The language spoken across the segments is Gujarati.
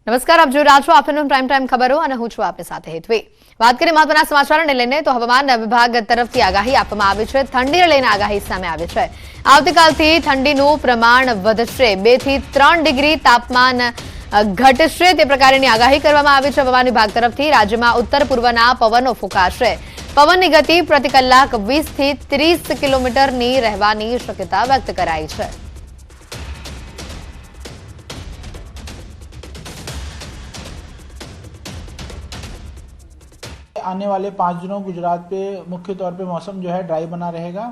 નમસ્કાર, આપ જોઈ રહ્યા છો આફ્ટરનૂન પ્રાઇમ ટાઈમ ખબરો અને હું છું આપની સાથે હેતવી। વાત કરીએ મહત્વના સમાચારોને લઈને તો હવામાન વિભાગ તરફથી આગાહી આપવામાં આવી છે। ઠંડીને લઈને આગાહી સામે આવી છે। આવતીકાલથી ઠંડીનું પ્રમાણ વધશે, 2 થી 3 ડિગ્રી તાપમાન ઘટશે તે પ્રકારની આગાહી કરવામાં આવી છે હવામાન વિભાગ તરફથી। રાજ્યમાં ઉત્તર પૂર્વના પવનો ફૂંકાશે। પવનની ગતિ પ્રતિ કલાક 20 થી 30 કિલોમીટરની રહેવાની શક્યતા વ્યક્ત કરાઈ છે। आने वाले 5 दिनों गुजरात पे मुख्य तौर पे मौसम जो है ड्राई बना रहेगा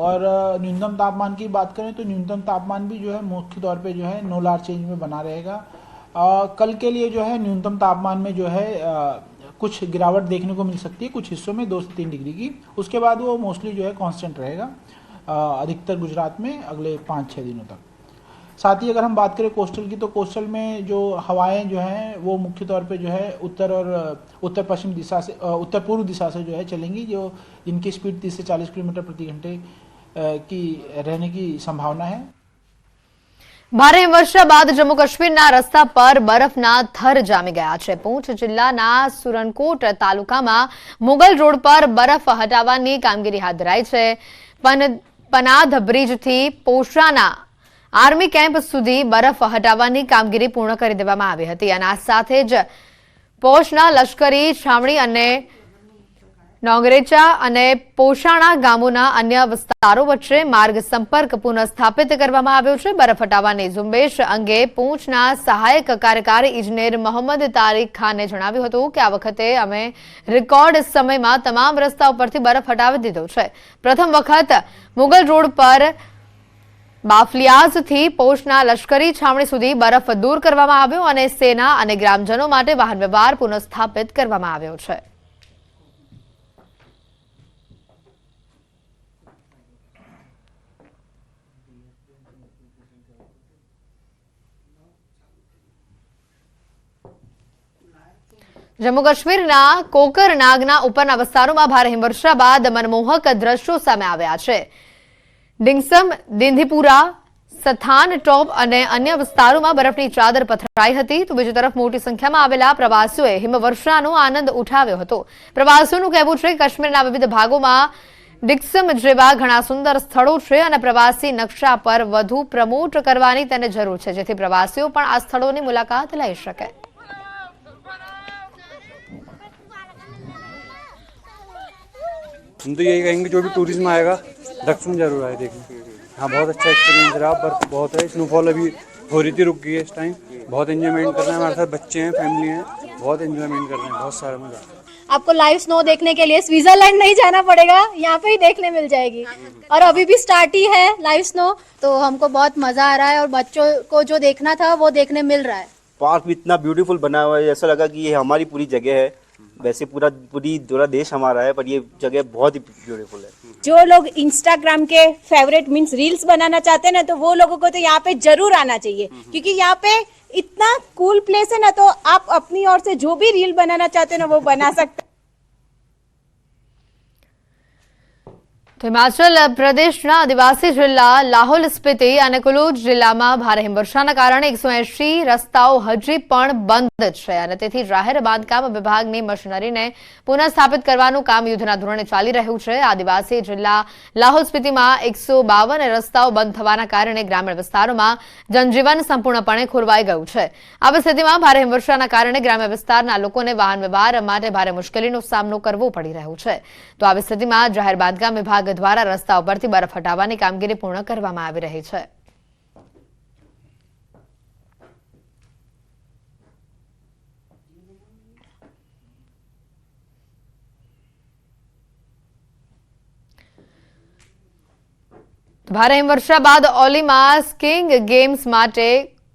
और न्यूनतम तापमान की बात करें तो न्यूनतम तापमान भी जो है मुख्य तौर पे जो है नो लार्ज चेंज में बना रहेगा। कल के लिए जो है न्यूनतम तापमान में जो है कुछ गिरावट देखने को मिल सकती है, कुछ हिस्सों में 2 से 3 डिग्री की। उसके बाद वो मोस्टली जो है कांस्टेंट रहेगा अधिकतर गुजरात में अगले 5-6 दिनों तक। साथ ही अगर हम बात करें कोस्टल की, तो कोस्टल में जो हवाएं जो हैं वो मुख्य तौर पे जो है उत्तर और उत्तर पश्चिम दिशा से उत्तर पूर्व दिशा से जो है चलेंगी, जो इनकी स्पीड 30 से 40 किलोमीटर प्रति घंटे की रहने की संभावना है। भारे हिमवर्षा बाद जम्मू काश्मीरना रस्ता पर बरफना थर जामी गया है। पूंछ जिल्लाना सुरनकोट तालुकामां मुगल रोड पर बरफ हटावવાની કામગીરી હાથ ધરાઈ છે। પનાધ બ્રિજથી પોશાના આર્મી કેમ્પ સુધી બરફ હટાવવાની કામગીરી પૂર્ણ કરી દેવામાં આવી હતી અને આ સાથે જ પોશના લશ્કરી છાવણી અને નોંગરેચા અને પોશાણા ગામોના અન્ય વિસ્તારો વચ્ચે માર્ગ સંપર્ક પુનઃસ્થાપિત કરવામાં આવ્યો છે। બરફ હટાવવાની ઝુંબેશ અંગે પૂંછના સહાયક કાર્યકારી ઇજનેર મોહમ્મદ તારીક ખાને જણાવ્યું હતું કે આ વખતે અમે રેકોર્ડ સમયમાં તમામ રસ્તાઓ પરથી બરફ હટાવી દીધો છે। પ્રથમ વખત મુગલ રોડ પર બાફલિયાઝથી પોશના લશ્કરી છાવણી સુધી બરફ દૂર કરવામાં આવ્યો અને સેના અને ગ્રામજનો માટે વાહન વ્યવહાર પુનઃસ્થાપિત કરવામાં આવ્યો છે। જમ્મુ કાશ્મીરના કોકરનાગના ઉપરના વિસ્તારોમાં ભારે હિમવર્ષા બાદ મનમોહક દ્રશ્યો સામે આવ્યા છે। ડિંગસમ, દિંધીપુરા, સથાન ટોપ અને અન્ય વિસ્તારોમાં બરફની ચાદર પથરાઈ હતી તો બીજી તરફ મોટી સંખ્યામાં આવેલા પ્રવાસીઓએ હિમવર્ષાનો આનંદ ઉઠાવ્યો હતો। પ્રવાસીઓનું કહેવું છે કે કાશ્મીરના વિવિધ ભાગોમાં ડિક્સમ જેવા ઘણા સુંદર સ્થળો છે અને પ્રવાસી નકશા પર વધુ પ્રમોટ કરવાની તેને જરૂર છે જેથી પ્રવાસીઓ પણ આ સ્થળોની મુલાકાત લઈ શકે। हम तो यही कहेंगे जो भी टूरिज्म आएगा दक्षिण जरूर आए देखने। हाँ, बहुत अच्छा एक्सपीरियंस रहा। बर्फ बहुत है, स्नोफॉल अभी हो रही थी, रुक गई है इस टाइम। बहुत एंजॉयमेंट कर रहे हैं, हमारे साथ बच्चे हैं, फैमिली है, बहुत एंजॉयमेंट कर रहे हैं, बहुत सारा मजा। आपको लाइव स्नो देखने के लिए स्विट्जरलैंड नहीं जाना पड़ेगा, यहाँ पे ही देखने मिल जाएगी। और अभी भी स्टार्ट ही है लाइव स्नो, तो हमको बहुत मजा आ रहा है और बच्चों को जो देखना था वो देखने मिल रहा है। पार्क भी इतना ब्यूटीफुल बना हुआ है, ऐसा लगा कि ये हमारी पूरी जगह है। वैसे पूरा देश हमारा है, पर ये जगह बहुत ही ब्यूटीफुल है। जो लोग इंस्टाग्राम के फेवरेट मीन्स रील्स बनाना चाहते हैं ना, तो वो लोगों को तो यहाँ पे जरूर आना चाहिए, क्योंकि यहाँ पे इतना कूल प्लेस है ना, तो आप अपनी ओर से जो भी रील बनाना चाहते हैं ना वो बना सकते हैं। हिमाचल प्रदेशના આદિવાસી જિલ્લા લાહોલ સ્પિતિ અને કુલુ જિલ્લામાં ભારે હિમવર્ષાના કારણે 180 રસ્તાઓ હજી પણ બંધ છે અને તેથી જાહેર બાંધકામ વિભાગની મશીનરીને પુનઃસ્થાપિત કરવાનું કામ યુદ્ધના ધોરણે ચાલી રહ્યું છે। આદિવાસી જિલ્લા લાહોલ સ્પિતિમાં 152 રસ્તાઓ બંધ થવાના કારણે ગ્રામીણ વિસ્તારોમાં જનજીવન સંપૂર્ણપણે ખોરવાઈ ગયું છે। આવી સ્થિતિમાં ભારે હિમવર્ષાના કારણે ગ્રામ્ય વિસ્તારના લોકોને વાહન વ્યવહાર માટે ભારે મુશ્કેલીનો સામનો કરવો પડી રહ્યો છે। તો આવી સ્થિતિમાં જાહેર બાંધકામ વિભાગ દ્વારા રસ્તાઓ પરથી બરફ હટાવવાની કામગીરી પૂર્ણ કરવામાં આવી રહી છે। ભારે હિમવર્ષા બાદ ઓલીમાં સ્કીઇંગ ગેમ્સ માટે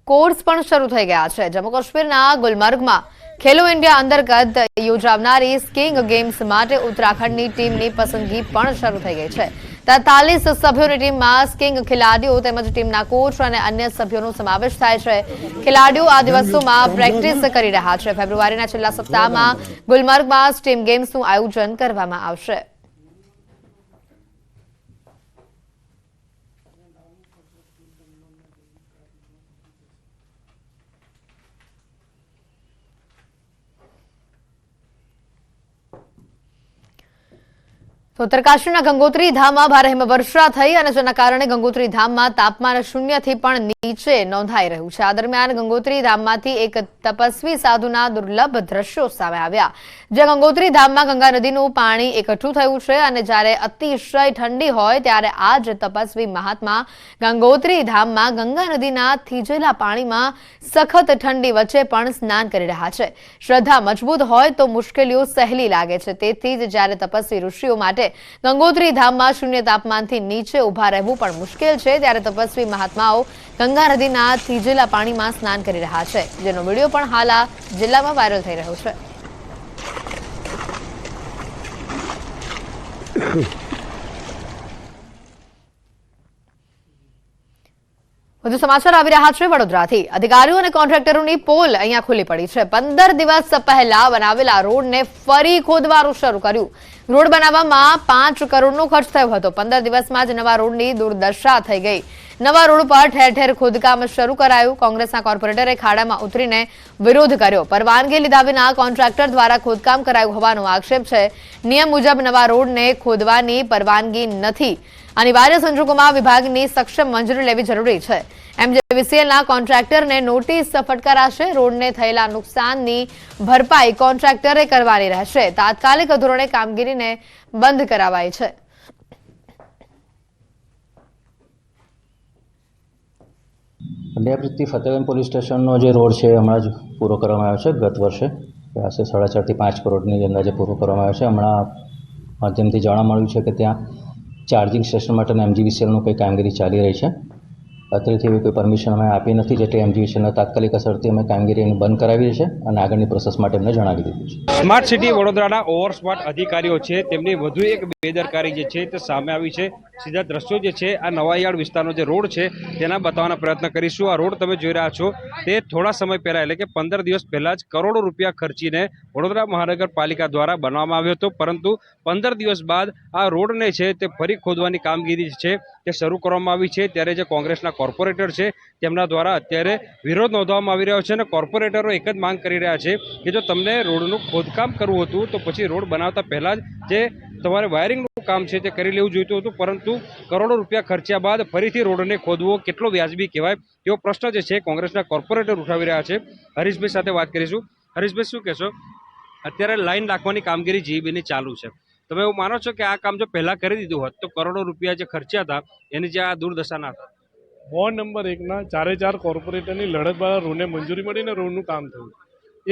કોર્સ પણ શરૂ થઈ ગયા છે। જમ્મુ કાશ્મીરના ગુલમર્ગમાં ખેલો ઇન્ડિયા અંતર્ગત યોજાનારી સ્કીઇંગ ગેમ્સ માટે ઉત્તરાખંડની ટીમની પસંદગી પણ શરૂ થઈ ગઈ છે। 43 સભ્યોની ટીમમાં સ્કીઇંગ ખેલાડીઓ તેમજ ટીમના કોચ અને અન્ય સભ્યોનો સમાવેશ થાય છે। ખેલાડીઓ આ દિવસોમાં પ્રેક્ટિસ કરી રહ્યા છે। ફેબ્રુઆરીના છેલ્લા સપ્તાહમાં ગુલમર્ગમાં સ્ટીમ ગેમ્સનું આયોજન કરવામાં આવશે। તો ઉત્તરકાશીના ગંગોત્રી ધામમાં ભારે હિમવર્ષા થઈ અને જેના કારણે ગંગોત્રી ધામમાં તાપમાન શૂન્યથી પણ નીચે નોંધાઈ રહ્યું છે. આ દરમિયાન ગંગોત્રી ધામમાંથી એક તપસ્વી સાધુના દુર્લભ દ્રશ્યો સામે આવ્યા, જ્યાં ગંગોત્રી ધામમાં ગંગા નદીનું પાણી એકઠું થયું છે અને જ્યારે અતિશય ઠંડી હોય ત્યારે આ જ તપસ્વી મહાત્મા ગંગોત્રી ધામમાં ગંગા નદીના થીજેલા પાણીમાં સખત ઠંડી વચ્ચે પણ સ્નાન કરી રહ્યા છે. શ્રદ્ધા મજબૂત હોય તો મુશ્કેલીઓ સહેલી લાગે છે. તેથી જ જ્યારે તપસ્વી ઋષિઓ માટે ગંગોત્રી ધામમાં શૂન્ય તાપમાનથી નીચે ઊભા રહેવું પણ મુશ્કેલ છે, ત્યારે તપસ્વી મહાત્માઓ ગંગા નદીના થીજેલા પાણીમાં સ્નાન કરી રહ્યા છે, જેનો વિડીયો પણ હાલ આ જિલ્લામાં વાયરલ થઈ રહ્યો છે. વધુ સમાચાર આવી રહ્યા છે વડોદરાથી. અધિકારીઓ અને કોન્ટ્રાક્ટરોની પોલ અહીંયા ખુલ્લી પડી છે. 15 દિવસ પહેલા બનાવેલા રોડને ફરી ખોદવાનું શરૂ કર્યું. રોડ બનાવવામાં 5 કરોડનો ખર્ચ થયો હતો. 15 દિવસમાં જ નવા રોડની દુર્દશા થઈ ગઈ. નવા રોડ પર ઠેર ઠેર ખોદકામ શરૂ કરાયું. કોંગ્રેસના કોર્પોરેટરે ખાડામાં ઉતરીને વિરોધ કર્યો. પરવાનગી લીધા વિના કોન્ટ્રાક્ટર દ્વારા ખોદકામ કરાયું હોવાનો આક્ષેપ છે. નિયમ મુજબ નવા રોડને ખોદવાની પરવાનગી નથી. અનિવાર્ય સંજોગોમાં વિભાગની સક્ષમ મંજૂરી લેવી જરૂરી છે. એમજીવીસીએલના કોન્ટ્રાક્ટરને નોટિસ ફટકારાશે. રોડને થયેલા નુકસાનની ભરપાઈ કોન્ટ્રાક્ટરે કરવાની રહેશે. તાત્કાલિક ધોરણે કામગીરીને બંધ કરાવાઈ છે. અન્યાયવૃત્તિ ફતેગંજ પોલીસ સ્ટેશનનો જે રોડ છે હમણાં જ પૂરો કરવામાં આવ્યો છે. ગત વર્ષે આશરે 4.5 થી 5 કરોડની અંદાજે પૂરો કરવામાં આવ્યો છે. હમણાં માધ્યમથી જાણવા મળ્યું છે કે ત્યાં ચાર્જિંગ સ્ટેશન માટેની એમજીવીસીએલનું કંઈ કામગીરી ચાલી રહી છે. અત્રેથી એવી કોઈ પરમિશન અમે આપી નથી, જેથી એમજીવીસીએલના તાત્કાલિક અસરથી અમે કામગીરીને બંધ કરાવી છે અને આગળની પ્રોસેસ માટે એમને જણાવી દીધું છે. સ્માર્ટ સિટી વડોદરાના ઓવરસ્માર્ટ અધિકારીઓ છે તેમની વધુ એક બેદરકારી જે છે તે સામે આવી છે. સીધા દ્રશ્યો જે છે આ નવાયાર્ડ વિસ્તારનો જે રોડ છે તેના બતાવવાનો પ્રયત્ન કરીશું. આ રોડ તમે જોઈ રહ્યા છો તે થોડા સમય પહેલા એટલે કે 15 દિવસ પહેલા જ કરોડો રૂપિયા ખર્ચીને વડોદરા મહાનગરપાલિકા દ્વારા બનાવવામાં આવ્યો હતો, પરંતુ 15 દિવસ બાદ આ રોડને છે તે ફરી ખોદવાની કામગીરી છે તે શરૂ કરવામાં આવી છે. ત્યારે જે કોંગ્રેસના કોર્પોરેટર છે તેમના દ્વારા અત્યારે વિરોધ નોંધવામાં આવી રહ્યો છે અને કોર્પોરેટરો એક જ માંગ કરી રહ્યા છે કે જો તમને રોડનું ખોદકામ કરવું હતું તો પછી રોડ બનાવતા પહેલા જ જે તમારે વાયરિંગનું કામ છે તે કરી લેવું જોઈતું હતું, પરંતુ કરોડો રૂપિયા ખર્ચ્યા બાદ ફરીથી રોડને ખોદવો કેટલો વ્યાજબી કહેવાય તેવો પ્રશ્ન જે છે કોંગ્રેસના કોર્પોરેટર ઉઠાવી રહ્યા છે. હરીશભાઈ સાથે વાત કરીશું. હરીશભાઈ, શું કહેશો? અત્યારે લાઈન નાખવાની કામગીરી જીબીની ચાલુ છે. તમે એવું માનો છો કે આ કામ જો પહેલા કરી દીધું હોત તો કરોડો રૂપિયા જે ખર્ચ્યા હતા એની જે આ દુર્દશા ના હતા? વોર્ડ નંબર 1ના 4 કોર્પોરેટરની લડત બાદ રોડને મંજૂરી મળીને રોડનું કામ થયું.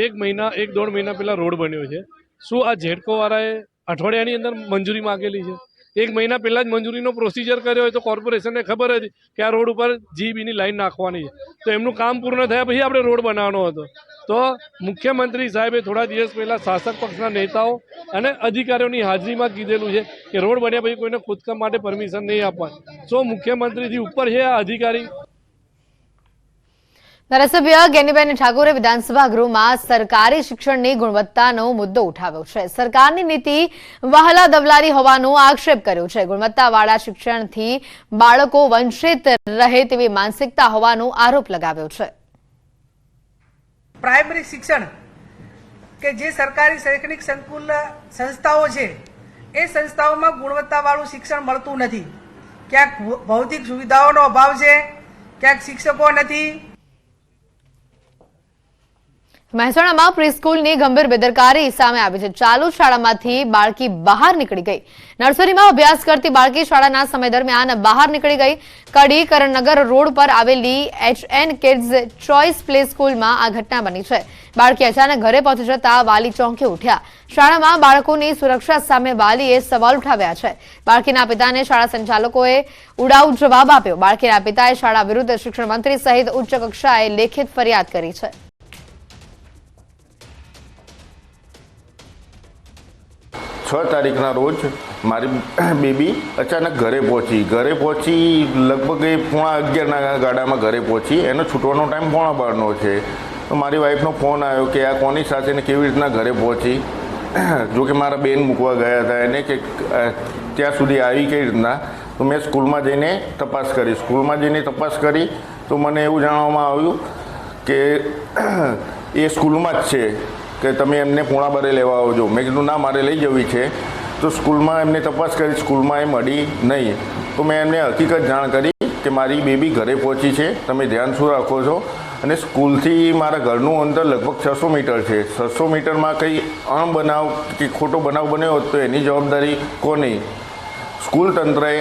1.5 મહિના પહેલા રોડ બન્યો છે. શું આ ઝેડકો વાળાએ અઠવાડિયાની અંદર મંજૂરી માંગેલી છે? 1 મહિના પહેલા જ મંજૂરીનો પ્રોસિજર કર્યો હોય તો કોર્પોરેશનને ખબર હતી કે આ રોડ ઉપર જીબીની લાઈન નાખવાની છે, તો એમનું કામ પૂર્ણ થયા પછી આપણે રોડ બનાવવાનો હતો. તો મુખ્યમંત્રી સાહેબે થોડા દિવસ પહેલા શાસક પક્ષના નેતાઓ અને અધિકારીઓની હાજરીમાં કીધેલું છે કે રોડ બન્યા પછી કોઈને ખોદકામ માટે પરમિશન નહીં આપવાની. સો મુખ્યમંત્રીથી ઉપર છે આ અધિકારી. ધારાસભ્ય જ્ઞાનીબેન ઠાકોરે વિધાનસભા ગૃહમાં સરકારી શિક્ષણની ગુણવત્તાનો મુદ્દો ઉઠાવ્યો છે. સરકારની નીતિ વહાલા દવલારી હોવાનો આક્ષેપ કર્યો છે. ગુણવત્તાવાળા શિક્ષણથી બાળકો વંચિત રહે તેવી માનસિકતા હોવાનો આરોપ લગાવ્યો છે. પ્રાઇમરી શિક્ષણ કે જે સરકારી શૈક્ષણિક સંકુલ સંસ્થાઓ છે એ સંસ્થાઓમાં ગુણવત્તાવાળું શિક્ષણ મળતું નથી. ક્યાંક ભૌતિક સુવિધાઓનો અભાવ છે, ક્યાંક શિક્ષકો નથી. મહેસાણામાં પ્રીસ્કૂલની ગંભીર બેદરકારી સામે આવી છે. ચાલુ શાળામાંથી બાળકી બહાર નીકળી ગઈ. નર્સરીમાં અભ્યાસ કરતી બાળકી શાળાના સમય દરમિયાન બહાર નીકળી ગઈ. કડી કરણનગર રોડ પર આવેલી HN કિડ્સ ચોઇસ પ્લે સ્કૂલમાં આ ઘટના બની છે. બાળકી અચાનક ઘરે પહોંચી જતા વાલી ચોંકી ઉઠ્યા. શાળામાં બાળકોની સુરક્ષા સામે વાલીએ સવાલ ઉઠાવ્યા છે. બાળકીના પિતાને શાળા સંચાલકોએ ઉડાઉ જવાબ આપ્યો. બાળકીના પિતાએ શાળા વિરુદ્ધ શિક્ષણ મંત્રી સહિત ઉચ્ચ કક્ષાએ લેખિત ફરિયાદ કરી છે. 6 તારીખના રોજ મારી બેબી અચાનક ઘરે પહોંચી લગભગ 11:15 ગાડામાં ઘરે પહોંચી. એનો છૂટવાનો ટાઈમ 11:15 છે. તો મારી વાઈફનો ફોન આવ્યો કે આ કોની સાથે ને કેવી રીતના ઘરે પહોંચી. જો કે મારા બેન મૂકવા ગયા હતા એને કે ત્યાં સુધી આવી કઈ રીતના. તો મેં સ્કૂલમાં જઈને તપાસ કરી તો મને એવું જાણવામાં આવ્યું કે એ સ્કૂલમાં જ છે, કે તમે એમને 11:15 લેવા આવજો. મેં કીધું ના, મારે લઈ જવી છે. તો સ્કૂલમાં એમને તપાસ કરી, સ્કૂલમાં એ મળી નહીં. તો મેં એમને હકીકત જાણ કરી કે મારી બેબી ઘરે પહોંચી છે, તમે ધ્યાન શું રાખો છો. અને સ્કૂલથી મારા ઘરનું અંતર લગભગ 600 મીટર છે. 600 મીટરમાં કંઈ અણબનાવ કે ખોટો બનાવ બન્યો હોત તો એની જવાબદારી કોની? સ્કૂલ તંત્રએ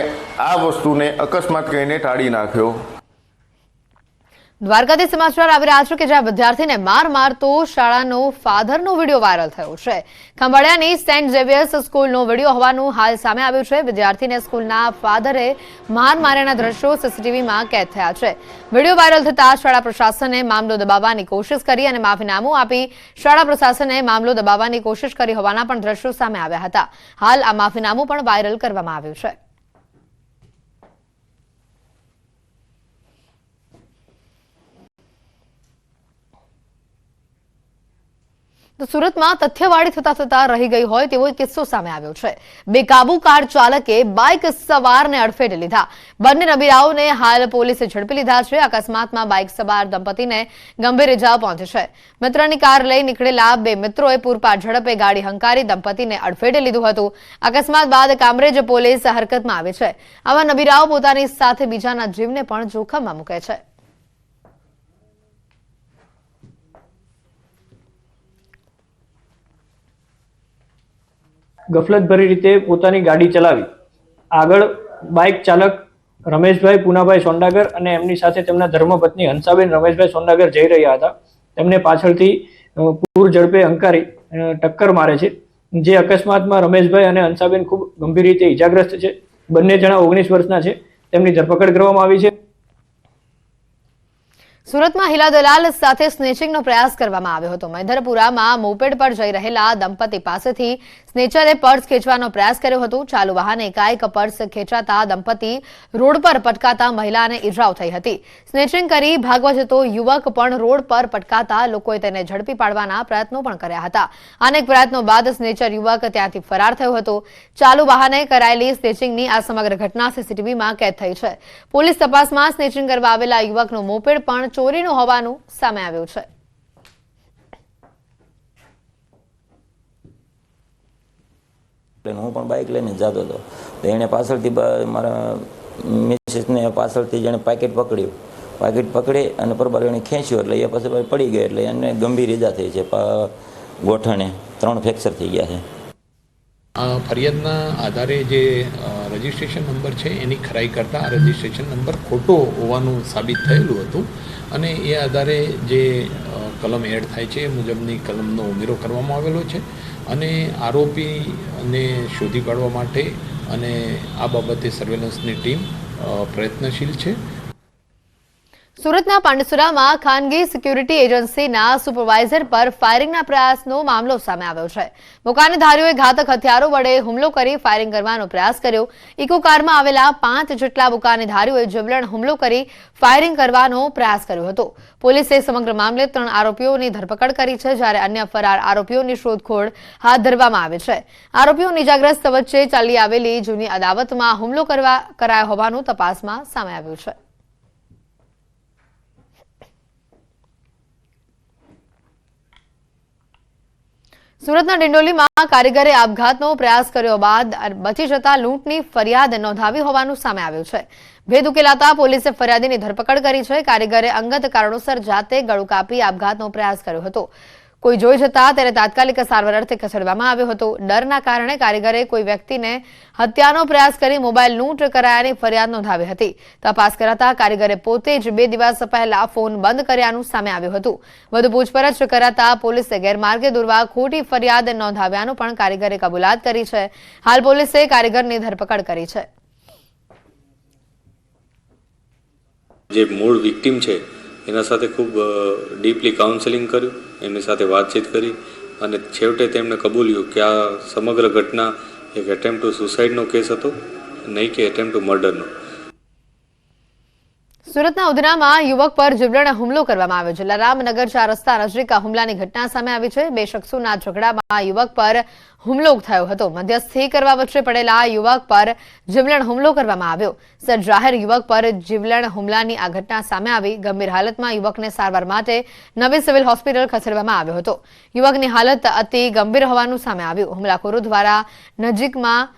આ વસ્તુને અકસ્માત કહીને ટાળી નાખ્યો. દ્વારકાથી સમાચાર આવી રહ્યા છે કે જ્યાં વિદ્યાર્થીને માર મારતો શાળાનો ફાધરનો વિડીયો વાયરલ થયો છે. ખંભાળિયાની સેન્ટ ઝેવિયર્સ સ્કૂલનો વિડીયો હોવાનું હાલ સામે આવ્યું છે. વિદ્યાર્થીને સ્કૂલના ફાધરે માર માર્યાના દ્રશ્યો સીસીટીવીમાં કેદ થયા છે. વિડીયો વાયરલ થતા શાળા પ્રશાસને મામલો દબાવવાની કોશિશ કરી અને માફીનામું આપી શાળા પ્રશાસને મામલો દબાવવાની કોશિશ કરી હોવાના પણ દ્રશ્યો સામે આવ્યા હતા. હાલ આ માફીનામું પણ વાયરલ કરવામાં આવ્યું છે. તો સુરતમાં તથ્યવાડી થતા રહી ગઈ હોય તેવો કિસ્સો સામે આવ્યો છે. બેકાબુ કાર ચાલકે બાઇક સવારને અડફેટે લીધા. બંને નબીરાઓને હાલ પોલીસે ઝડપી લીધા છે. અકસ્માતમાં બાઇક સવાર દંપતીને ગંભીર ઇજાઓ પહોંચી છે. મિત્રની કાર લઈ નીકળેલા બે મિત્રોએ પૂરપાટ ઝડપે ગાડી હંકારી દંપતીને અડફેટે લીધું હતું. અકસ્માત બાદ કામરેજ પોલીસ હરકતમાં આવી છે. આવા નબીરાઓ પોતાની સાથે બીજાના જીવને પણ જોખમમાં મૂકે છે. ગફલતભરી રીતે પોતાની ગાડી ચલાવી આગળ બાઇક ચાલક રમેશભાઈ પુનાભાઈ સોંડાગર અને એમની સાથે તેમના ધર્મપત્ની હંસાબેન રમેશભાઈ સોંડાગર જઈ રહ્યા હતા. તેમને પાછળથી પૂર ઝડપે હંકારી ટક્કર મારે છે. જે અકસ્માતમાં રમેશભાઈ અને હંસાબેન ખૂબ ગંભીર રીતે ઇજાગ્રસ્ત છે. બંને જણા 19 વર્ષના છે. તેમની ધરપકડ કરવામાં આવી છે. સુરતમાં હીલા દલાલ સાથે સ્નેચિંગનો પ્રયાસ કરવામાં આવ્યો હતો. મૈધરપુરામાં મોપેડ પર જઈ રહેલા દંપતી પાસેથી સ્નેચરે પર્સ ખેંચવાનો પ્રયાસ કર્યો હતો. ચાલુ વાહને એકાએક પર્સ ખેંચાતા દંપતી રોડ પર પટકાતા મહિલાને ઈજાઓ થઈ હતી. સ્નેચિંગ કરી ભાગવા જતો યુવક પણ રોડ પર પટકાતા લોકોએ તેને ઝડપી પાડવાના પ્રયત્નો પણ કર્યા હતા. અનેક પ્રયત્નો બાદ સ્નેચર યુવક ત્યાંથી ફરાર થયો હતો. ચાલુ વાહને કરાયેલી સ્નેચિંગની આ સમગ્ર ઘટના સીસીટીવીમાં કેદ થઈ છે. પોલીસ તપાસમાં સ્નેચિંગ કરવા આવેલા યુવકનું મોપેડ પણ ચોરીનું હોવાનું સામે આવ્યું છે. હું પણ બાઇક લઈને જતો હતો તો એણે પાછળથી મારા મિસેસને પાછળથી જેણે પાકેટ પકડી અને બરાબર એણે ખેંચ્યું એટલે એ પછી પડી ગયો એટલે એને ગંભીર ઈજા થઈ છે. ગોઠણે 3 ફ્રેક્ચર થઈ ગયા છે. ફરિયાદના આધારે જે રજિસ્ટ્રેશન નંબર છે એની ખરાઈ કરતાં આ રજિસ્ટ્રેશન નંબર ખોટો હોવાનું સાબિત થયેલું હતું અને એ આધારે જે કલમ એડ થાય છે એ મુજબની કલમનો ઉમેરો કરવામાં આવેલો છે અને આરોપીને શોધી કાઢવા માટે અને આ બાબતે સર્વેલન્સની ટીમ પ્રયત્નશીલ છે. સુરતના પાંડેસરામાં ખાનગી સિક્યુરિટી એજન્સીના સુપરવાઇઝર પર ફાયરિંગના પ્રયાસનો મામલો સામે આવ્યો છે. બુકાનીધારીઓએ ઘાતક હથિયારો વડે હુમલો કરી ફાયરિંગ કરવાનો પ્રયાસ કર્યો. ઇકો કારમાં આવેલા 5 જેટલા બુકાનીધારીઓએ જીવલેણ હુમલો કરી ફાયરિંગ કરવાનો પ્રયાસ કર્યો હતો. પોલીસે સમગ્ર મામલે 3 આરોપીઓની ધરપકડ કરી છે, જ્યારે અન્ય ફરાર આરોપીઓની શોધખોળ હાથ ધરવામાં આવી છે. આરોપીઓ ઇજાગ્રસ્ત વચ્ચે ચાલી આવેલી જૂની અદાવતમાં હુમલો કરાયો હોવાનું તપાસમાં સામે આવ્યું છે. સુરતના ડિંડોલીમાં કારીગરે આપઘાતનો પ્રયાસ કર્યો બાદ બચી જતા લૂંટની ફરિયાદ નોંધાવી હોવાનું સામે આવ્યું છે. ભેદ ઉકેલાતા પોલીસે ફરિયાદીની ધરપકડ કરી છે. કારીગરે અંગત કારણોસર જાતે ગળું કાપી આપઘાતનો પ્રયાસ કર્યો હતો. કોઈ જોઈ જતા તેને તાત્કાલિક સારવાર અર્થે ખસેડવામાં આવ્યો હતો. ડરના કારણે કારીગરે કોઈ વ્યક્તિને હત્યાનો પ્રયાસ કરી મોબાઈલ લૂંટ કરાયાની ફરિયાદ નોંધાવી હતી. તપાસ કરાતા કારીગરે પોતે જ 2 દિવસ પહેલા ફોન બંધ કર્યાનું સામે આવ્યું હતું. વધુ પૂછપરછ કરાતા પોલીસે ગેરમાર્ગે દોરવા ખોટી ફરિયાદ નોંધાવ્યાનું પણ કારીગરે કબૂલાત કરી છે. હાલ પોલીસે કારીગરની ધરપકડ કરી છે. જે મૂળ વિક્ટિમ છે એના સાથે ખૂબ ડીપલી કાઉન્સેલિંગ કર્યું, એમની સાથે વાતચીત કરી અને છેવટે તેમણે કબૂલ્યું કે આ સમગ્ર ઘટના એક એટેમ્પ્ટ ટુ સુસાઇડનો કેસ હતો, નહીં કે એટેમ્પ્ટ ટુ મર્ડરનો. સુરતના ઉધનામાં યુવક પર જીવલેણ હુમલો કરવામાં આવ્યો. જલારામનગર 4 રસ્તા નજીક આ હુમલાની ઘટના સામે આવી છે. બે શખ્સોના ઝઘડામાં યુવક પર હુમલો થયો હતો. મધ્યસ્થી કરવા વચ્ચે પડેલા યુવક પર જીવલેણ હુમલો કરવામાં આવ્યો. જાહેર યુવક પર જીવલેણ હુમલાની આ ઘટના સામે આવી. ગંભીર હાલતમાં યુવકને સારવાર માટે નવી સિવિલ હોસ્પિટલ ખસેડવામાં આવ્યો હતો. યુવકની હાલત અતિ ગંભીર હોવાનું સામે આવ્યું. હુમલાખોરો દ્વારા નજીકમાં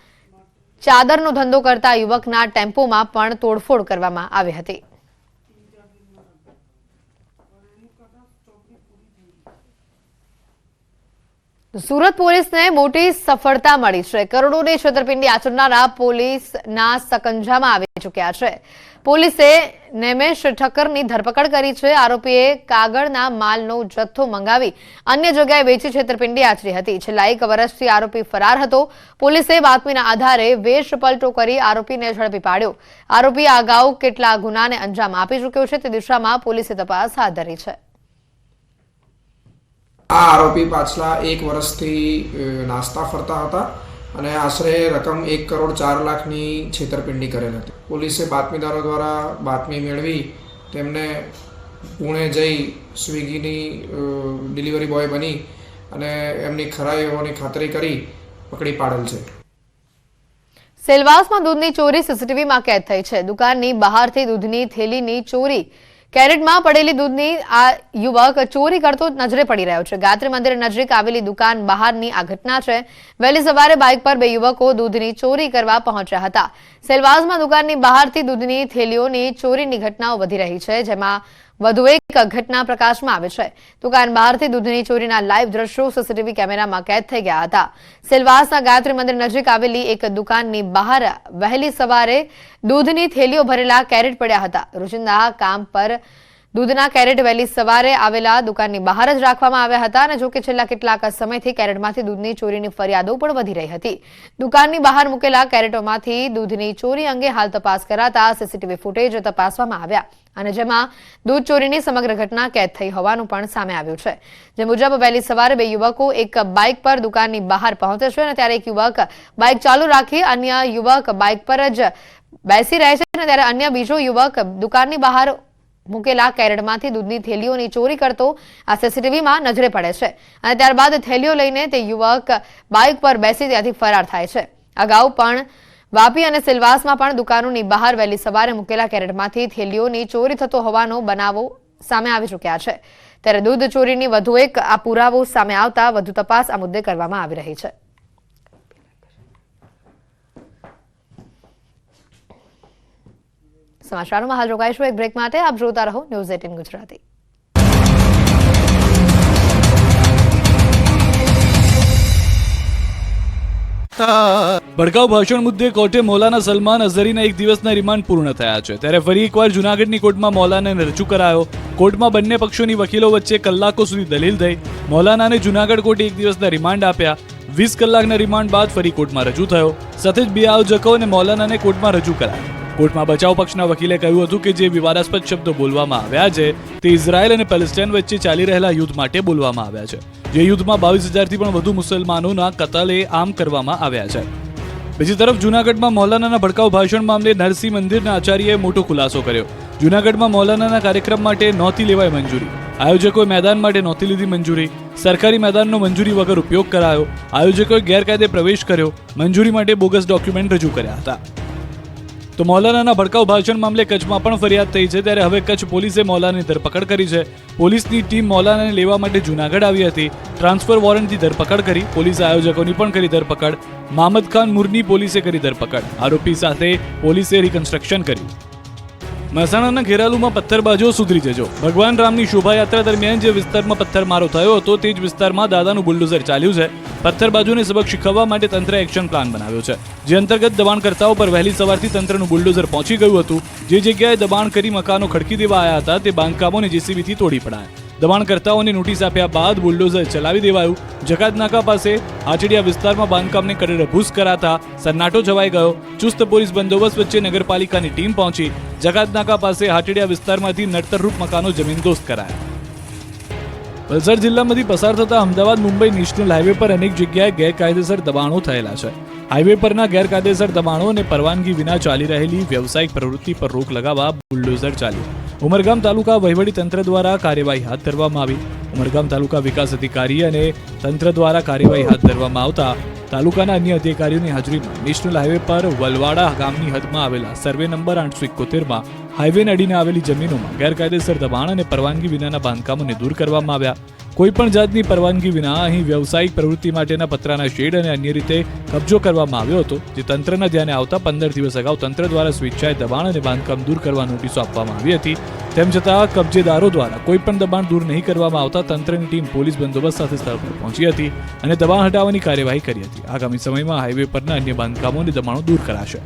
ચાદરનો ધંધો કરતા યુવકના ટેમ્પોમાં પણ તોડફોડ કરવામાં આવી હતી. સુરત પોલીસને મોટી સફળતા મળી છે. કરોડોની છેતરપિંડી આચરનારા પોલીસના સકંજામાં આવી ચૂક્યા છે. પોલીસે નેમેશ ઠક્કરની ધરપકડ કરી છે. આરોપીએ કાગળના માલનો જથ્થો મંગાવી અન્ય જગ્યાએ વેચી છેતરપિંડી આચરી હતી. છેલ્લા 1 વર્ષથી આરોપી ફરાર હતો. પોલીસે બાતમીના આધારે વેશ પલટો કરી આરોપીને ઝડપી પાડ્યો. આરોપી અગાઉ કેટલા ગુનાને અંજામ આપી ચૂક્યો છે તે દિશામાં પોલીસે તપાસ હાથ ધરી છે. આ આરોપી પાછલા 1 વર્ષથી નાસ્તા ફરતા હતા અને આશરે રકમ 1 કરોડ 4 લાખની છેતરપિંડી કરેલ હતી. પોલીસે બાતમીદારો દ્વારા બાતમી મેળવી તેમને પુણે જઈ સ્વિગીની ડિલિવરી બોય બની અને એમની ખરાઈ હોવાની ખાતરી કરી પકડી પાડેલ છે. સેલવાસમાં દૂધની ચોરી સીસીટીવીમાં કેદ થઈ છે. દુકાનની બહારથી દૂધની થેલીની ચોરી, કેરેટમાં પડેલી દૂધની આ યુવક ચોરી કરતો નજરે પડી રહ્યો છે. ગાયત્રી મંદિર નજીક આવેલી દુકાન બહારની આ ઘટના છે. વહેલી સવારે બાઇક પર 2 યુવકો દૂધની ચોરી કરવા પહોંચ્યા હતા. સેલવાસમાં દુકાનની બહારથી દૂધની થેલીઓની ચોરીની ઘટનાઓ વધી રહી છે, જેમાં વધુ એક ઘટના પ્રકાશમાં આવે છે. દુકાન બહારથી દૂધની ચોરીના લાઈવ દ્રશ્યો સીસીટીવી કેમેરામાં કેદ થઈ ગયા હતા. સેલવાસના ગાયત્રી મંદિર નજીક આવેલી એક દુકાનની બહાર વહેલી સવારે દૂધની થેલીઓ ભરેલા કેરેટ પડ્યા હતા. રોજિંદા કામ પર દૂધના કેરેટ વહેલી સવારે આવેલા દુકાનની બહાર જ રાખવામાં આવ્યા હતા અને જોકે છેલ્લા કેટલાક સમયથી કેરેટમાંથી દૂધની ચોરીની ફરિયાદો પણ વધી રહી હતી. દુકાનની બહાર મૂકેલા કેરેટોમાંથી દૂધની ચોરી અંગે હાલ તપાસ કરાતા સીસીટીવી ફૂટેજ તપાસવામાં આવ્યા અને જેમાં દૂધ ચોરીની સમગ્ર ઘટના કેદ થઈ હોવાનું પણ સામે આવ્યું છે. જે મુજબ વહેલી સવારે 2 યુવકો એક બાઇક પર દુકાનની બહાર પહોંચે છે અને ત્યારે એક યુવક બાઇક ચાલુ રાખી અન્ય યુવક બાઇક પર જ બેસી રહે છે અને ત્યારે અન્ય બીજો યુવક દુકાનની બહાર મૂકેલા કેરેટમાંથી દૂધની થેલીઓની ચોરી કરતો આ સીસીટીવીમાં નજરે પડે છે અને ત્યારબાદ થેલીઓ લઈને તે યુવક બાઇક પર બેસી ત્યાંથી ફરાર થાય છે. અગાઉ પણ વાપી અને સિલવાસમાં પણ દુકાનોની બહાર વહેલી સવારે મૂકેલા કેરેટમાંથી થેલીઓની ચોરી થતો હોવાનો બનાવો સામે આવી ચૂક્યા છે. ત્યારે દૂધ ચોરીની વધુ એક આ પુરાવો સામે આવતા વધુ તપાસ આ મુદ્દે કરવામાં આવી રહી છે. સમાચારોમાં હાલ રોકાઈશું એક બ્રેક માટે. આપ જોતા રહો ન્યૂઝ 18 ગુજરાતી. ભડકાઉ ભાષણ મુદ્દે કોર્ટે મૌલાના સલમાન અઝહરીના 1 દિવસના રિમાન્ડ પૂર્ણ થયા છે. ત્યારે ફરી એકવાર જૂનાગઢની કોર્ટમાં મૌલાનાને રજૂ કરાયો. કોર્ટમાં બંને પક્ષોની વકીલો વચ્ચે કલાકો સુધી દલીલ થઈ. મૌલાનાને જૂનાગઢ કોર્ટે 1 દિવસના રિમાન્ડ આપ્યા. 20 કલાકના રિમાન્ડ બાદ ફરી કોર્ટમાં રજૂ થયો. સાથે જ 2 આયોજકો અને મૌલાનાને કોર્ટમાં રજૂ કરાયા. કોર્ટમાં બચાવ પક્ષના વકીલે કહ્યું હતું કે જે વિવાદાસ્પદ શબ્દો બોલવામાં આવ્યા છે તે ઇઝરાયલ અને પેલેસ્ટાઇન વચ્ચે ચાલી રહેલા યુદ્ધ માટે બોલવામાં આવ્યા છે. જે યુદ્ધમાં 22,000થી પણ વધુ મુસલમાનોના કતલે આમ કરવામાં આવ્યા છે. બીજી તરફ જૂનાગઢમાં મૌલાનાના ભડકાઉ ભાષણ મામલે નરસિંહ મંદિરના આચાર્યએ મોટો ખુલાસો કર્યો. જૂનાગઢમાં મૌલાનાના કાર્યક્રમ માટે નહોતી લેવાઈ મંજૂરી. આયોજકોએ મેદાન માટે નહોતી લીધી મંજૂરી. સરકારી મેદાનનો મંજૂરી વગર ઉપયોગ કરાયો. આયોજકોએ ગેરકાયદે પ્રવેશ કર્યો. મંજૂરી માટે બોગસ ડોક્યુમેન્ટ રજૂ કર્યા હતા. તો મૌલાનાના ભડકાઉ ભાષણ મામલે કચ્છમાં પણ ફરિયાદ થઈ છે. ત્યારે હવે કચ્છ પોલીસે મૌલાનાની ધરપકડ કરી છે. પોલીસની ટીમ મૌલાનાને લેવા માટે જૂનાગઢ આવી હતી. ટ્રાન્સફર વોરંટથી ધરપકડ કરી. પોલીસે આયોજકોની પણ કરી ધરપકડ. મામદ ખાન મુરની પોલીસે કરી ધરપકડ. આરોપી સાથે પોલીસે રિકન્સ્ટ્રક્શન કર્યું. મહેસાણાના ઘેરાલુમાં પથ્થરબાજો સુધરી જજો. ભગવાન રામની શોભાયાત્રા દરમિયાન જે વિસ્તારમાં પથ્થરમારો થયો હતો તે જ વિસ્તારમાં દાદાનું બુલડોઝર ચાલ્યું છે. પથ્થરબાજોને સબક શીખવવા માટે તંત્રએ એક્શન પ્લાન બનાવ્યો છે. જે અંતર્ગત દબાણકર્તાઓ પર વહેલી સવારથી તંત્રનું બુલડોઝર પહોંચી ગયું હતું. જે જગ્યાએ દબાણ કરી મકાનો ખડકી દેવા આવ્યા હતા તે બાંધકામોને જેસીબીથી તોડી પડાયા. દબાણકર્તાઓને નોટિસ આપ્યા બાદ બુલડોઝર ચલાવી દેવાયું. જકાત નાકા પાસે હાચડિયા વિસ્તારમાં બાંધકામને કડેરભૂસ કરાતા સન્નાટો છવાઈ ગયો. ચુસ્ત પોલીસ બંદોબસ્ત વચ્ચે નગરપાલિકાની ટીમ પહોંચી. જકાત નાકા પાસે હાચડિયા વિસ્તારમાંથી નડતરરૂપ મકાનો જમીનદોસ્ત કરાયા. વલસાડ જિલ્લામાંથી પસાર થતા અમદાવાદ મુંબઈ નેશનલ હાઈવે પર અનેક જગ્યાએ ગેરકાયદેસર દબાણો થયેલા છે. હાઈવે પરના ગેરકાયદેસર દબાણો અને પરવાનગી વિના ચાલી રહેલી વ્યવસાયિક પ્રવૃત્તિ પર રોક લગાવવા બુલડોઝર ચાલ્યું. ઉમરગામ તાલુકા વહીવટી તંત્ર દ્વારા કાર્યવાહી હાથ ધરવામાં આવી. ઉમરગામ તાલુકા વિકાસ અધિકારી અને તંત્ર દ્વારા કાર્યવાહી હાથ ધરવામાં આવતા તાલુકાના અન્ય અધિકારીઓની હાજરીમાં નેશનલ હાઈવે પર વલવાડા ગામની હદમાં આવેલા સર્વે નંબર 871માં હાઈવેને અડીને આવેલી જમીનોમાં ગેરકાયદેસર દબાણ અને પરવાનગી વિનાના બાંધકામોને દૂર કરવામાં આવ્યા. કોઈપણ જાતની પરવાનગી વિના અહીં વ્યવસાયિક પ્રવૃત્તિ માટેના પતરાના શેડ અને અન્ય રીતે કબજો કરવામાં આવ્યો હતો, જે તંત્રના ધ્યાને આવતા 15 દિવસ અગાઉ તંત્ર દ્વારા સ્વેચ્છાએ દબાણ અને બાંધકામ દૂર કરવા નોટિસો આપવામાં આવી હતી. તેમ છતાં કબજેદારો દ્વારા કોઈપણ દબાણ દૂર નહીં કરવામાં આવતા તંત્રની ટીમ પોલીસ બંદોબસ્ત સાથે સ્થળ પર પહોંચી હતી અને દબાણ હટાવવાની કાર્યવાહી કરી હતી. આગામી સમયમાં હાઈવે પરના અન્ય બાંધકામો અને દબાણો દૂર કરાશે.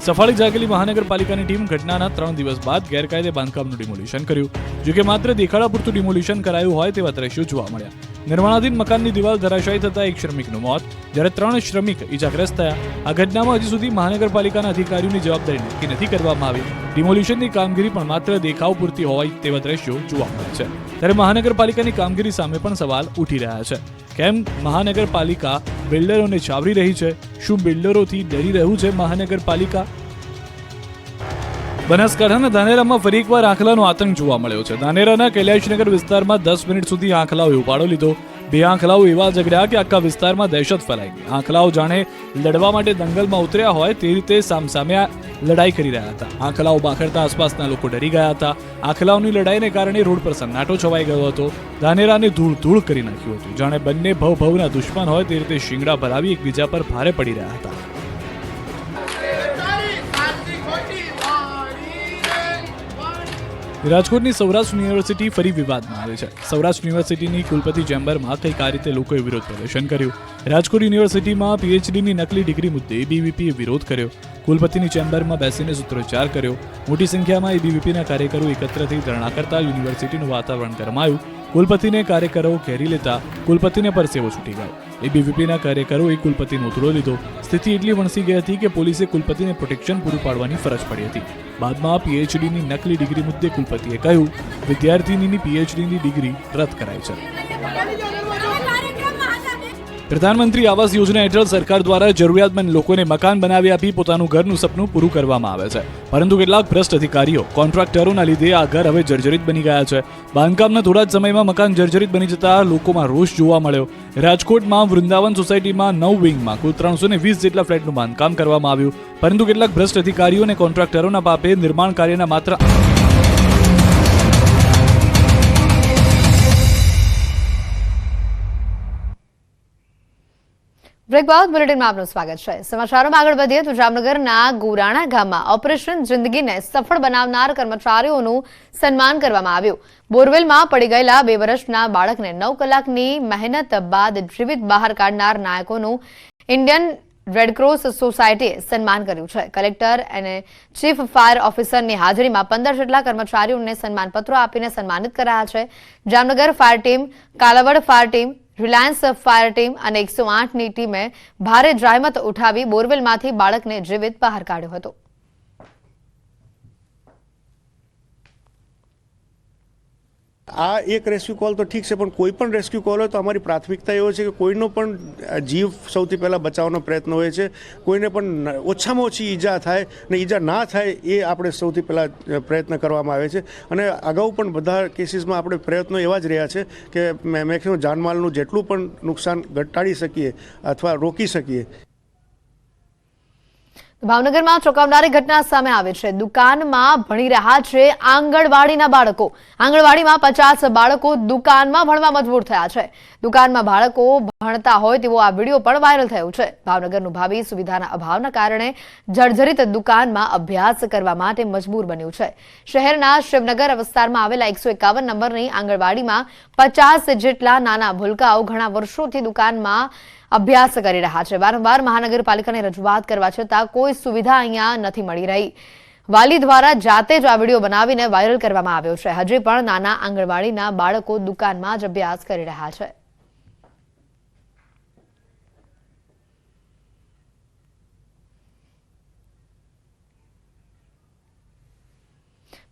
સફાળી જાગેલી મહાનગરપાલિકાની ટીમ ઘટનાના 3 દિવસ બાદ ગેરકાયદે બાંધકામનું ડિમોલિશન કર્યું. જોકે માત્ર દેખાડા પૂરતું ડિમોલિશન કરાયું હોય તેવા દ્રશ્યો જોવા મળ્યા. નિર્માણાધીન મકાનની દિવાલ ધરાશાયી થતા એક શ્રમિકનું મોત, જ્યારે 3 શ્રમિક ઇજાગ્રસ્ત થયા. આ ઘટનામાં હજી સુધી મહાનગરપાલિકાના અધિકારીઓની જવાબદારી નક્કી નથી કરવામાં આવી. ડિમોલિશનની કામગીરી પણ માત્ર દેખાવ પૂરતી હોય તેવા દ્રશ્યો જોવા મળે છે. ત્યારે મહાનગરપાલિકાની કામગીરી સામે પણ સવાલ ઉઠી રહ્યા છે. કેમ મહાનગરપાલિકા બિલ્ડરોને છાવરી રહી છે? શું બિલ્ડરોથી ડરી રહ્યું છે મહાનગરપાલિકા? બનાસકાંઠાના ધાનેરામાં ફરી એકવાર આંખલાનો આતંક જોવા મળ્યો છે. ધાનેરાના કૈલાશનગર વિસ્તારમાં 10 મિનિટ સુધી આંખલાઓએ ઉપાડો લીધો. 2 આંખલાઓ એવા ઝઘડ્યા કે આખા વિસ્તારમાં દહેશત ફેલાઈ ગઈ. આંખલાઓ જાણે લડવા માટે દંગલમાં ઉતર્યા હોય તે રીતે સામસામે લડાઈ કરી રહ્યા હતા. આંખલાઓ બાખડતા આસપાસના લોકો ડરી ગયા હતા. આંખલાઓની લડાઈને કારણે રોડ પર સન્નાટો છવાઈ ગયો હતો. ધાનેરાને ધૂળ ધૂળ કરી નાખ્યું હતું. જાણે બંને ભવભવના દુશ્મન હોય તે રીતે શિંગડા ભરાવી એકબીજા પર ભારે પડી રહ્યા હતા. રાજકોટની સૌરાષ્ટ્ર યુનિવર્સિટી ફરી વિવાદમાં આવી છે. સૌરાષ્ટ્ર યુનિવર્સિટીની કુલપતિ ચેમ્બરમાં કંઈક આ રીતે લોકોએ વિરોધ પ્રદર્શન કર્યું. રાજકોટ યુનિવર્સિટીમાં પીએચડીની નકલી ડિગ્રી મુદ્દે એબીવીપીએ વિરોધ કર્યો. કુલપતિની ચેમ્બરમાં બેસીને સૂત્રોચ્ચાર કર્યો. મોટી સંખ્યામાં એબીવીપીના કાર્યકરો એકત્ર થઈ ધરણા કરતા યુનિવર્સિટીનું વાતાવરણ ગરમાયું. કુલપતિને કાર્યકરો ઘેરી લેતા કુલપતિને પરસેવો છૂટી ગયો. એબીવીપીના કાર્યકરોએ કુલપતિનો ઉથડો લીધો. સ્થિતિ એટલી વણસી ગઈ હતી કે પોલીસે કુલપતિને પ્રોટેક્શન પૂરું પાડવાની ફરજ પડી હતી. બાદમાં પીએચડીની નકલી ડિગ્રી મુદ્દે કુલપતિએ કહ્યું, વિદ્યાર્થીનીની પીએચડીની ડિગ્રી રદ કરાઈ છે. પ્રધાનમંત્રી આવાસ યોજના હેઠળ સરકાર દ્વારા જરૂરિયાતમંદ લોકોને મકાન બનાવી આપી પોતાનું ઘરનું સપનું પૂરું કરવામાં આવે છે. પરંતુ કેટલાક ભ્રષ્ટ અધિકારીઓ, કોન્ટ્રાક્ટરોના લીધે આ ઘર હવે જર્જરિત બની ગયા છે. બાંધકામના થોડા જ સમયમાં મકાન જર્જરિત બની જતા લોકોમાં રોષ જોવા મળ્યો. રાજકોટમાં વૃંદાવન સોસાયટીમાં 9 વિંગમાં કુલ 320 જેટલા ફ્લેટનું બાંધકામ કરવામાં આવ્યું. પરંતુ કેટલાક ભ્રષ્ટ અધિકારીઓ અને કોન્ટ્રાક્ટરોના પાપે નિર્માણ કાર્યના માત્ર બ્રેક બાદ બુલેટિનમાં આપનું સ્વાગત છે. સમાચારોમાં આગળ વધીએ તો જામનગરના ગોરાણા ગામમાં ઓપરેશન જિંદગીને સફળ બનાવનાર કર્મચારીઓનું સન્માન કરવામાં આવ્યું. બોરવેલમાં પડી ગયેલા 2 વર્ષના બાળકને 9 કલાકની મહેનત બાદ જીવિત બહાર કાઢનાર નાયકોનું ઇન્ડિયન રેડક્રોસ સોસાયટીએ સન્માન કર્યું છે. કલેક્ટર અને ચીફ ફાયર ઓફિસરની હાજરીમાં 15 જેટલા કર્મચારીઓને સન્માનપત્રો આપીને સન્માનિત કરાયા છે. Jamnagar fire team, Kalavad fire team, Reliance fire team અને 108ની ટીમે ભારે જહેમત ઉઠાવી બોરવેલમાંથી બાળકને જીવિત બહાર કાઢ્યો હતો. આ એક રેસ્ક્યુ કોલ તો ઠીક છે, પણ કોઈ પણ રેસ્ક્યુ કોલ હોય તો અમારી પ્રાથમિકતા એવો છે કે કોઈનો પણ જીવ સૌથી પહેલાં બચાવવાનો પ્રયત્ન હોય છે. કોઈને પણ ઓછામાં ઓછી ઈજા થાય ને ઈજા ના થાય એ આપણે સૌથી પહેલાં પ્રયત્ન કરવામાં આવે છે. અને અગાઉ પણ બધા કેસીસમાં આપણે પ્રયત્નો એવા જ રહ્યા છે કે મેક્સિમમ જાનમાલનું જેટલું પણ નુકસાન ઘટાડી શકીએ અથવા રોકી શકીએ. ભાવનગરમાં ચોંકાવનારી ઘટના સામે આવી છે. દુકાનમાં ભણી રહ્યા છે આંગણવાડીના બાળકો. આંગણવાડીમાં 50 બાળકો દુકાનમાં ભણવા મજબૂર થયા છે. દુકાનમાં બાળકો ભણતા હોય તેવો આ વિડીયો પણ વાયરલ થયો છે. ભાવનગરનું ભાવિ સુવિધાના અભાવના કારણે જર્જરિત દુકાનમાં અભ્યાસ કરવા માટે મજબૂર બન્યું છે. શહેરના શિવનગર વિસ્તારમાં આવેલા 151 નંબરની આંગણવાડીમાં 50 જેટલા નાના ભૂલકાઓ ઘણા વર્ષોથી દુકાનમાં અભ્યાસ કરી રહ્યા છે. વારંવાર મહાનગરપાલિકાને રજૂઆત કરવા છતાં કોઈ સુવિધા અહીંયા નથી મળી રહી. વાલી દ્વારા જાતે જ આ વિડીયો બનાવીને વાયરલ કરવામાં આવ્યો છે. હજી પણ નાના આંગણવાડીના બાળકો દુકાનમાં જ અભ્યાસ કરી રહ્યા છે.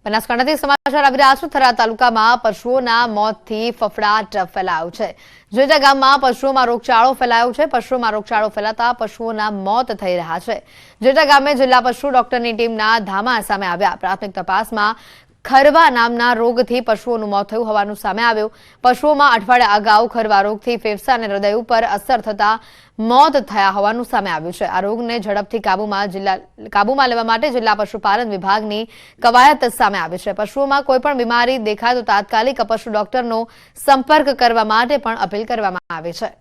બનાસકાંઠાથી સમાચાર આવી રહ્યા છે. થરા તાલુકામાં પશુઓના મોતથી ફફડાટ ફેલાયો છે. જેટા ગામમાં પશુઓમાં રોગચાળો ફેલાયો છે. પશુઓમાં રોગચાળો ફેલાતા પશુઓના મોત થઈ રહ્યા છે. જેટા ગામે જિલ્લા પશુ ડોક્ટરની ટીમના ધામા સામે આવ્યા. પ્રાથમિક તપાસમાં ખરવા નામના રોગથી પશુઓનું મોત થયું હોવાનું સામે આવ્યું. પશુઓમાં અઠવાડિયા અગાઉ ખરવા રોગથી ફેફસા અને હૃદય ઉપર અસર થતા મોત થયા હોવાનું સામે આવ્યું છે. આ રોગને ઝડપથી કાબૂમાં લેવા માટે જિલ્લા પશુપાલન વિભાગની કવાયત સામે આવી છે. પશુઓમાં કોઈ પણ બીમારી દેખાય તો તાત્કાલિક પશુ ડોક્ટરનો સંપર્ક કરવા માટે પણ અપીલ કરવામાં આવી છે.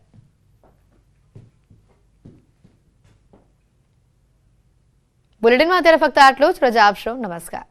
બુલેટિનમાં અત્યારે ફક્ત આટલું જ. રજા આપશો. નમસ્કાર.